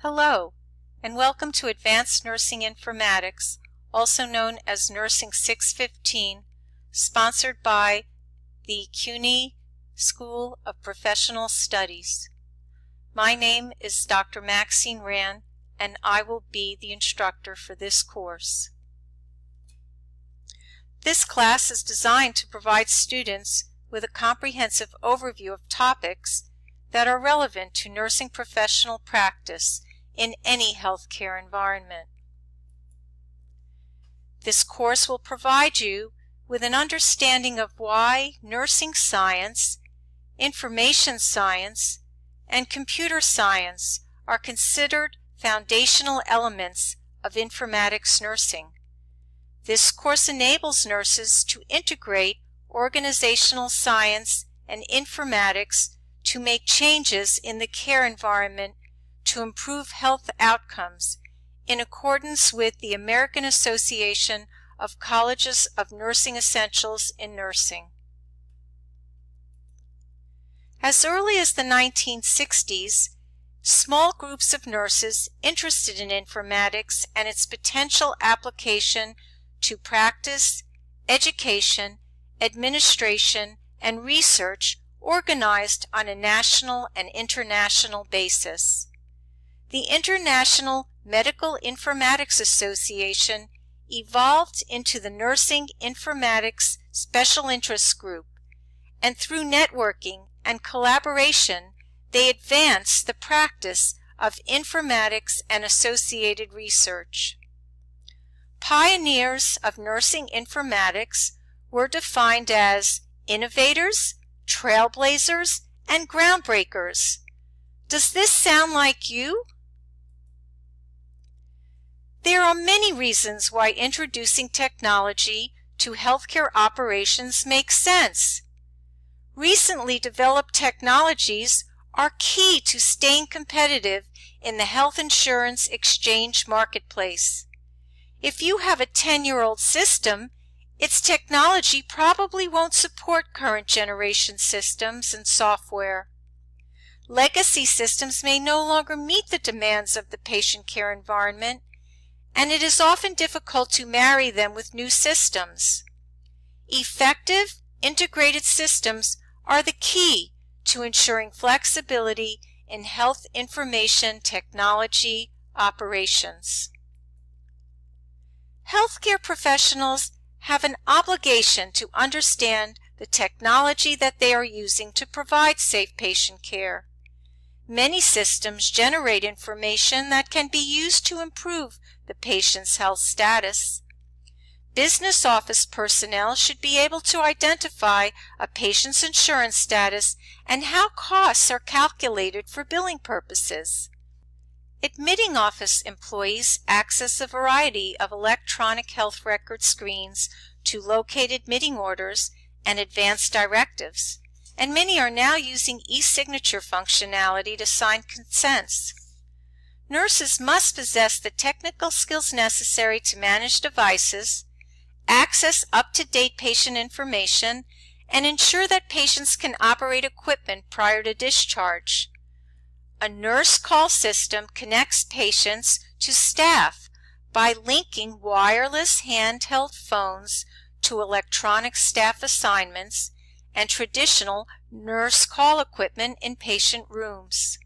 Hello, and welcome to Advanced Nursing Informatics, also known as Nursing 615, sponsored by the CUNY School of Professional Studies. My name is Dr. Maxine Rand, and I will be the instructor for this course. This class is designed to provide students with a comprehensive overview of topics that are relevant to nursing professional practice in any healthcare environment. This course will provide you with an understanding of why nursing science, information science, and computer science are considered foundational elements of informatics nursing. This course enables nurses to integrate organizational science and informatics to make changes in the care environment to improve health outcomes in accordance with the American Association of Colleges of Nursing Essentials in Nursing. As early as the 1960s, small groups of nurses interested in informatics and its potential application to practice, education, administration, and research organized on a national and international basis. The International Medical Informatics Association evolved into the Nursing Informatics Special Interest Group, and through networking and collaboration, they advanced the practice of informatics and associated research. Pioneers of nursing informatics were defined as innovators, trailblazers, and groundbreakers. Does this sound like you? There are many reasons why introducing technology to healthcare operations makes sense. Recently developed technologies are key to staying competitive in the health insurance exchange marketplace. If you have a 10-year-old system, its technology probably won't support current generation systems and software. Legacy systems may no longer meet the demands of the patient care environment, and it is often difficult to marry them with new systems. Effective, integrated systems are the key to ensuring flexibility in health information technology operations. Healthcare professionals have an obligation to understand the technology that they are using to provide safe patient care. Many systems generate information that can be used to improve the patient's health status. Business office personnel should be able to identify a patient's insurance status and how costs are calculated for billing purposes. Admitting office employees access a variety of electronic health record screens to locate admitting orders and advance directives, and many are now using e-signature functionality to sign consents. Nurses must possess the technical skills necessary to manage devices, access up-to-date patient information, and ensure that patients can operate equipment prior to discharge. A nurse call system connects patients to staff by linking wireless handheld phones to electronic staff assignments and traditional nurse call equipment in patient rooms.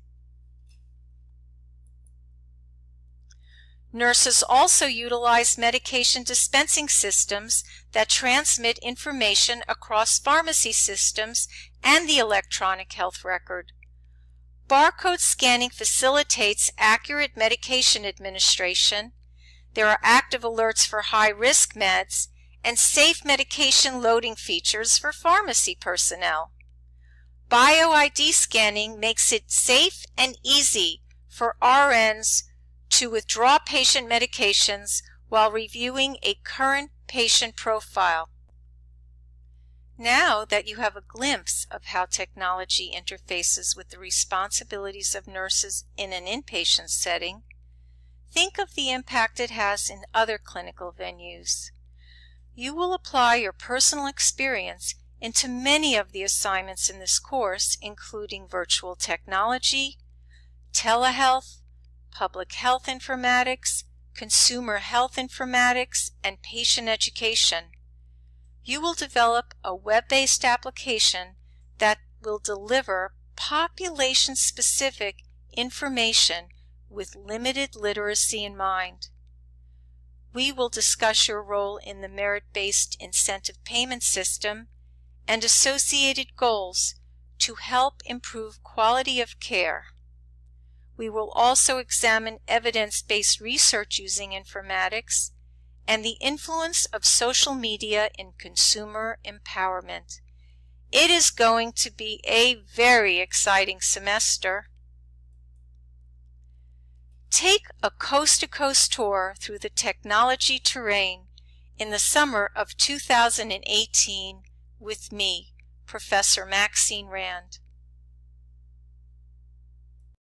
Nurses also utilize medication dispensing systems that transmit information across pharmacy systems and the electronic health record. Barcode scanning facilitates accurate medication administration. There are active alerts for high-risk meds and safe medication loading features for pharmacy personnel. BioID scanning makes it safe and easy for RNs to withdraw patient medications while reviewing a current patient profile. Now that you have a glimpse of how technology interfaces with the responsibilities of nurses in an inpatient setting, think of the impact it has in other clinical venues. You will apply your personal experience into many of the assignments in this course, including virtual technology, telehealth, public health informatics, consumer health informatics, and patient education. You will develop a web-based application that will deliver population-specific information with limited literacy in mind. We will discuss your role in the merit-based incentive payment system and associated goals to help improve quality of care. We will also examine evidence-based research using informatics and the influence of social media in consumer empowerment. It is going to be a very exciting semester. Take a coast-to-coast tour through the technology terrain in the summer of 2018 with me, Professor Maxine Rand.